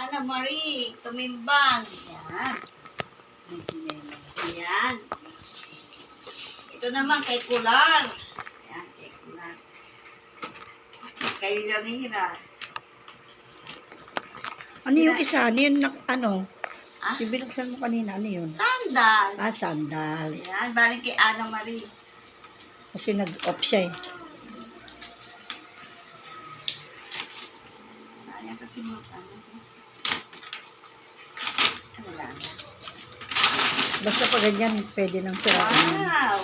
Ana Marie, tumimbang. Yan. Yan. Ito naman kay Kular. Yan, kay Kular. Kay Yanira. Ano yung isa? Ano yung, ano? Ah? Yung binuksan mo kanina, ano yun? Sandals. Ah, sandals. Yan, baling kay Ana Marie. Kasi nag-off siya eh. Ayan kasi mo, ano lang. Basta pag ganyan, pwede nang siraan yan. Wow!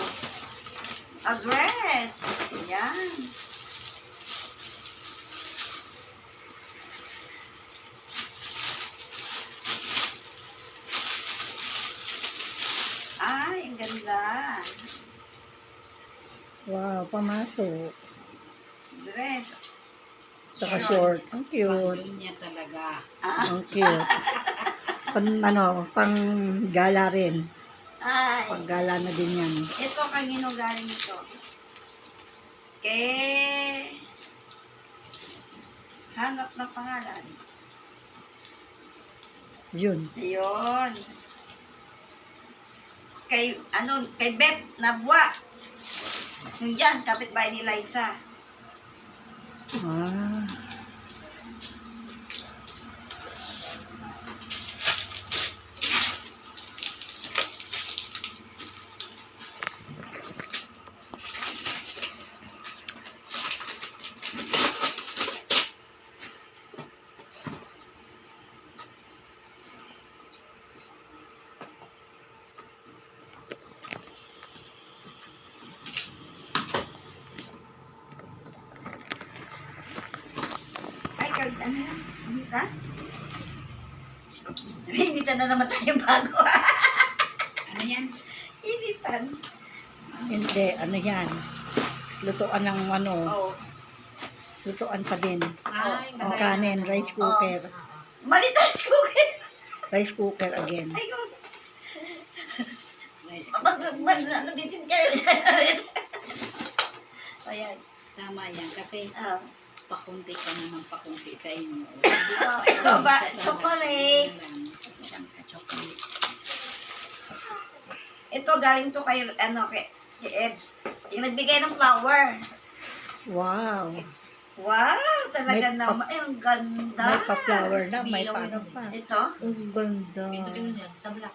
A dress! Yan. Ay, ang ganda. Wow, pamasok. Dress. Saka short. Ang cute. niya talaga. Ah, Ang cute. Pang gala rin. ay. Pang gala na din yan. Ito, kanino galing ito? Kay... Hanap na pangalan. Yun. Ayun. Kay Beth Nabwa. Yung dyan, kapitbahay ni Liza. Ah. Ay, ano yan? Initan? Initan na naman tayong bago. Ano yan? Initan. Hindi, ano yan. Lutuan ng ano. Oh. Lutuan pa din. Ay, Ang kanin, rice cooker. Malitas cookies. Rice cooker again. Ay, ko. Nice. Nabitin kayo sa ayan. Tama yan. Kasi Oh. pakunti ka naman pakunti sa inyo. Oh, ito ba? Chocolate. Isang ka-chocolate. Ito galing to kay, kay Eds. Yung nagbigay ng flower. Wow. Wow, talaga May naman. Ay, ang ganda. May pa-flower na, may Bilaw paano yun. pa. Ito? Ang ganda. Ito din yan. Sa black.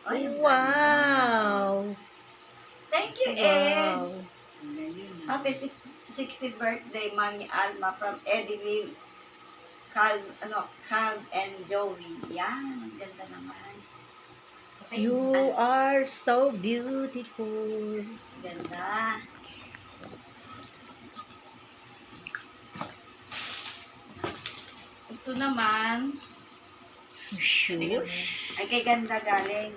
Ay, ang Wow. ganda. Thank you, Wow. Eds. Ngayon na. Happy 60th birthday, Mami Alma from Edeline, Cal and Joey. Yan, ang ganda naman. You are so beautiful. Ganda. Ito naman, Sure. ay kay ganda galing.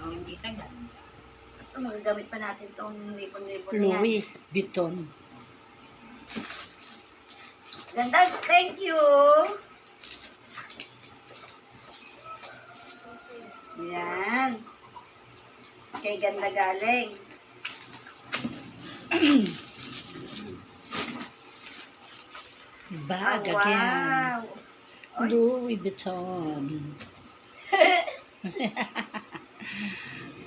Hindi tagal. Ito, magagamit pa natin itong ribon-ribon na yan. Louis Vuitton. Ganda, thank you. Yan. Kay ganda galing. Bag Ah, again. wow. Oy, Louis Vuitton.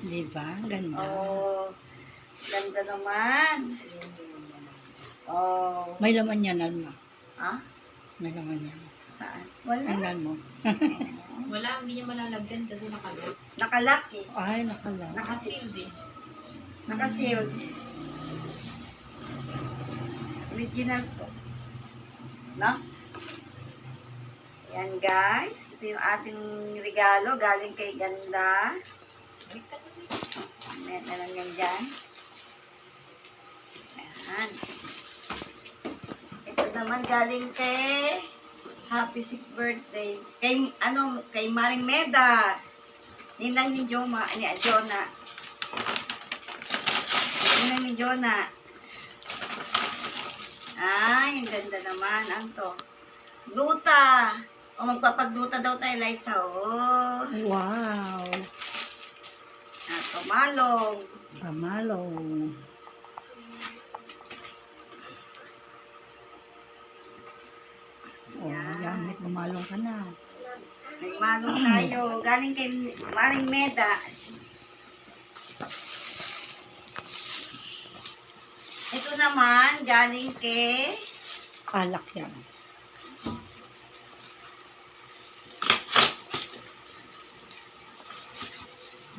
Diba? Ganda. oh, ganda naman. Oh, May laman yan, Alma. ha? May laman yan. Saan? Wala. Tingnan mo. Wala, hindi niya malalagyan kasi nakalak. Nakalak eh. Ay, nakala. Nakasil. Nakasil din. Nakasealed. Original to. No? Yan guys. Ito yung ating regalo. Galing kay Ganda. Meron lang yan dyan. Yan. Ito naman galing kay Happy 6th birthday. Kay Maring Meda. Ninang ni Joma, ni Jona. Ninang ni Jona. Ay, ang ganda naman. Ano to? Duta. O magpapagduta daw tayo, Liza. Oh. Wow. Tumalong. Pamalo. Gumalong ka na. Nagmanong tayo. Galing kay Maring Meda. Ito naman, galing kay Alak yan.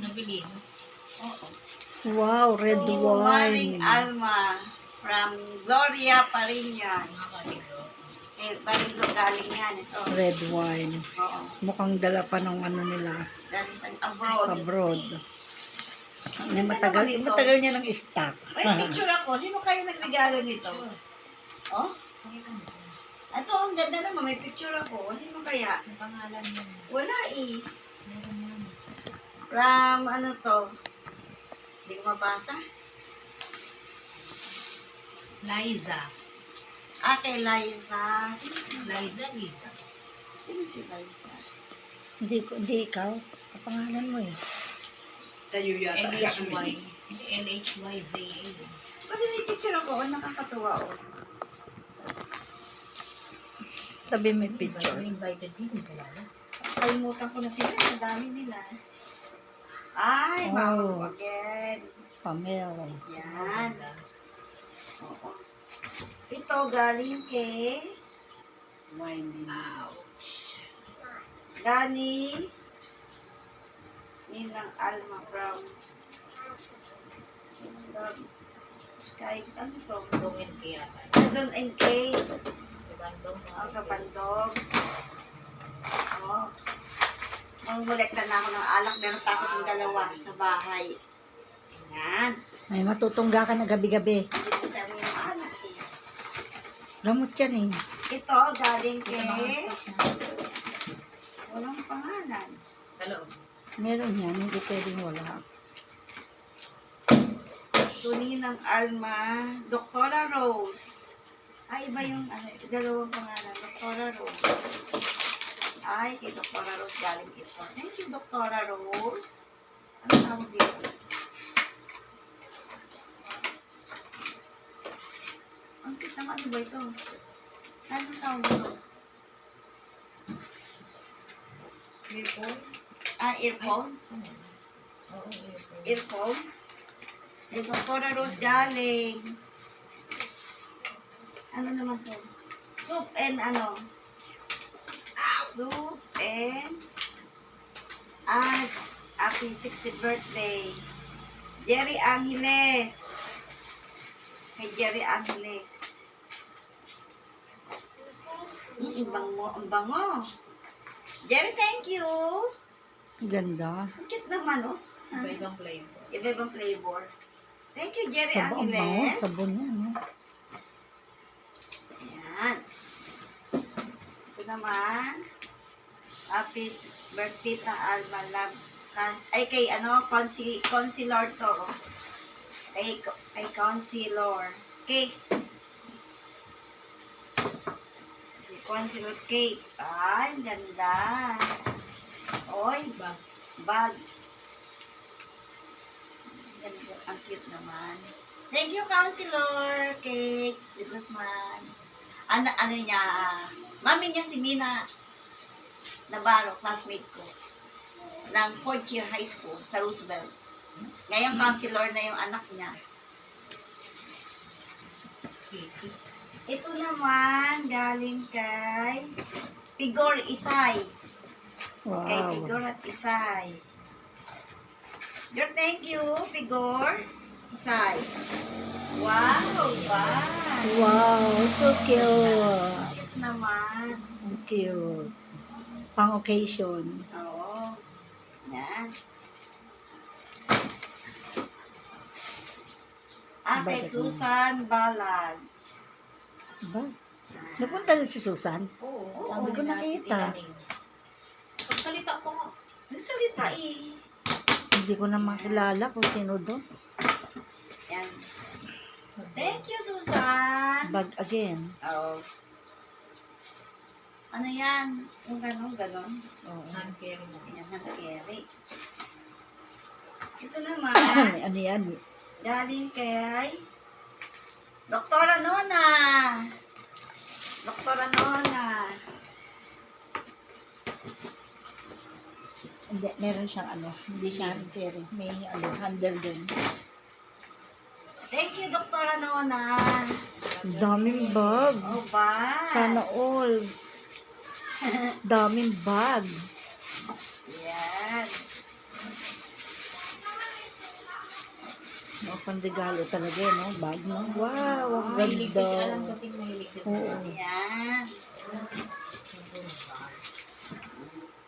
Nabili. Oo. Wow, red to wine. Maring Alma from Gloria Pariñas. Nakakaligo. Pariño galing yan. Ito. Red wine. Oo. Mukhang dala pa ng ano nila. Galing pang abroad. Abroad. Ang Hindi ganda matagal, naman ito. matagal niya ng stock. May picture ako. Sino kaya nagregalo nito? Oh? Pakita mo. Ito, ang ganda naman. May picture ako. Sino kaya? Ang pangalan mo. Wala eh. Meron yan. From ano to? Hindi ko mabasa. Liza. Kay Liza. Sino si Liza? Liza. Sino si Liza? Hindi ikaw. Kapangalan mo eh. Sa'yo yata. LHY. LHYZA. Kasi may picture ako. Oh, nakakatuwa oh. Tabi may Picture. picture. Invited din. Hindi kilala. Kalimutan ko na sila. Ang dami nila. Ay, Oh. bago again. Pamel. Yan. Oo. Ito galing kay Dani Ninang Alma from kay ano to? Dungin kaya. Doon and kay Bandong. ang kapandog. Oo. Mangulekta na ako ng alak. Meron pa ako ng dalawa sa bahay. Yan. May matutungga ka na gabi-gabi. Hindi ko dami ng alak eh. Gamot yan eh. Ito galing kay walang pangalan. Sa loob. Meron yan. Hindi pwedeng wala. Tuninang Alma, Doktora Rose. Iba yung dalawang pangalan. Doktora Rose. Kay Doktora Rose galing ito. Thank you, Doktora Rose. Ano tawag dito? Ang cute naman. Ano ba ito? Ano tawag dito? Earphone? Earphone? Oo, earphone. Earphone? Yung Doktora Rose galing. Ano naman to? Soup and ano? Soup and happy 60th birthday. Jerry Angeles. Kay Jerry Angeles. Ang bango. Jerry, thank you. Ganda. Ang cute naman, oh. Iba-ibang flavor. Iba-ibang flavor. Thank you, Jerry Sabon, bango. Angeles. Sabon yan. No? Ayan. Ito naman. Happy birthday ta Alma Love. Ay, kay concealer to. Oh. Kay concealer. Cake. Si concealer cake. Ay, ang ganda. Oy, Bag. bag. Ganda. Ang cute naman. Thank you, Counselor Cake. It was man. Ano niya, mami niya si Mina Navarro, classmate ko, ng 4th year high school sa Roosevelt. Ngayon, counselor na yung anak niya. Kiki. Ito naman, galing kay Pigor Isay. Kay Wow. Pigor at Isay. Your thank you, Pigor Isay. Wow, wow. Wow, so cute. Cute naman. Ang cute. Pang occasion. Oo. Yan. Kay Bakit Susan Balag. Ba? Napunta na si Susan? Oo. Oo, sabi hindi ko ni nakita. Titaning. Pagsalita ko nga. Ang salita eh. Hindi ko na makilala kung sino doon. Yan. Thank you, Susan. Bag again. Oo. Ano yan? Yung ganon. Oo. Hand care mo. Yan, hand-carry. Ito naman, ano yan? galing kay Doktora Nona. Doktora Nona. Hindi, meron siyang ano, hindi siya carry. May ano, handle din. Thank you, Dr. Nona. Ang daming bag. Oh, ba? Sana all. Daming bag. Yan. Mga panregalo talaga, no? Bag, no? Wow, ang Mahilig ganda. din, alam kasing mahilig din. Oo, Yan.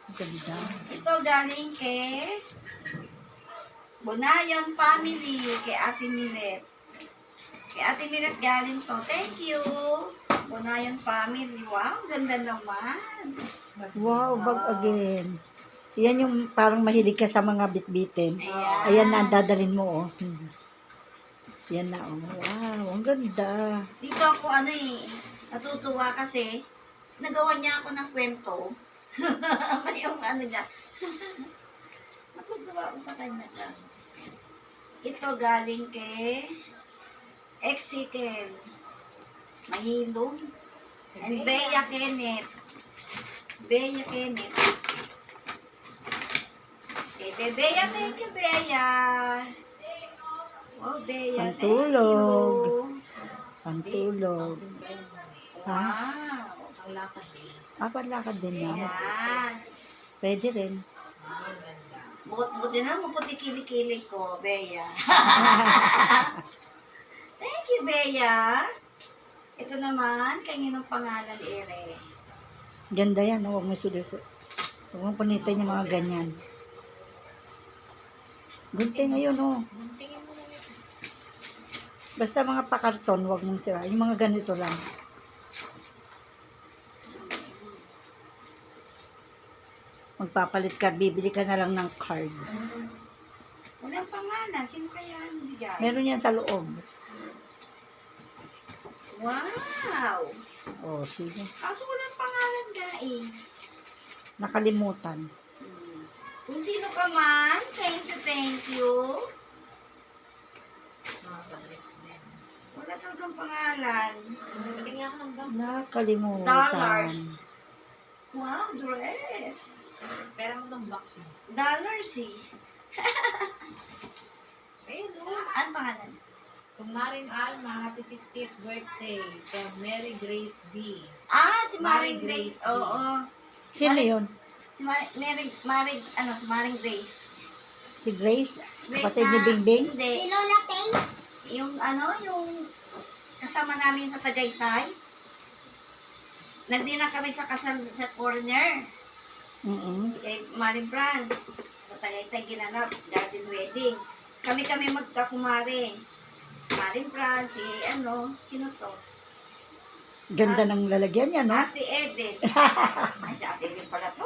ang ganda. Ito galing kay Bunayon Family, kay Ate Milet. Kay Ate Milet galing to. Thank you. Bunayon Family. Wow, ganda naman. Wow, bag again. Yan yung parang mahilig ka sa mga bitbitin. Ayan. Ayan na, dadalhin mo, oh. Yan na, oh. Wow, ang ganda. Dito ako natutuwa kasi nagawa niya ako ng kwento. Yung niya. Natutuwa ako sa kanya, guys. Ito galing kay Exikel Mahilong and Bea Kenneth. Bea Kenneth. Okay, Bea, thank you, Bea. Oh, Bea, thank Pantulog. you. Pantulog. Ha? Wow. Ang lakad din. Lakad din na. Yan. Pwede rin. Ang ganda. Buti na maputi kilikili ko, Bea. Thank you, Bea. Ito naman, kanginong pangalan, Ere. Ganda yan, no? Huwag mo siluso. Huwag mo punitin yung mga ganyan. Gunting ngayon, no? Tingin mo lang ito. Basta mga pakarton, huwag mong sira. Yung mga ganito lang. Magpapalit ka, bibili ka na lang ng card. Walang pangalan. Sino kaya ang bigay? Meron yan sa loob. Wow! Oh, sige. Kaso walang pangalan, Gai. Nakalimutan. Kung sino ka man, thank you. Mga pag-dress din. Wala talagang pangalan. Tingnan ko ng bang. Nakalimutan. Dollars. Wow, dress. Pera mo ng box mo. Dollars eh. Ayun o. Ano pangalan? Kung Maring Alma, happy 60th birthday. From Mary Grace B. Ah, si Maring Maring Grace. Grace. Oo. Sino yun? Si si Maring Grace. Si Grace? Grace Kapatid ni na- Bingbing? Hindi. Si Lola Pace? Yung kasama namin sa Tagaytay. Nandina kami sa kasal sa corner. Kay Maring France. Sa Tagaytay ginanap, garden wedding. Kami magkakumare. Maring France, sino to? Ganda ng lalagyan niya, no? Ate Edith. Ay, si Ate Edith pala to.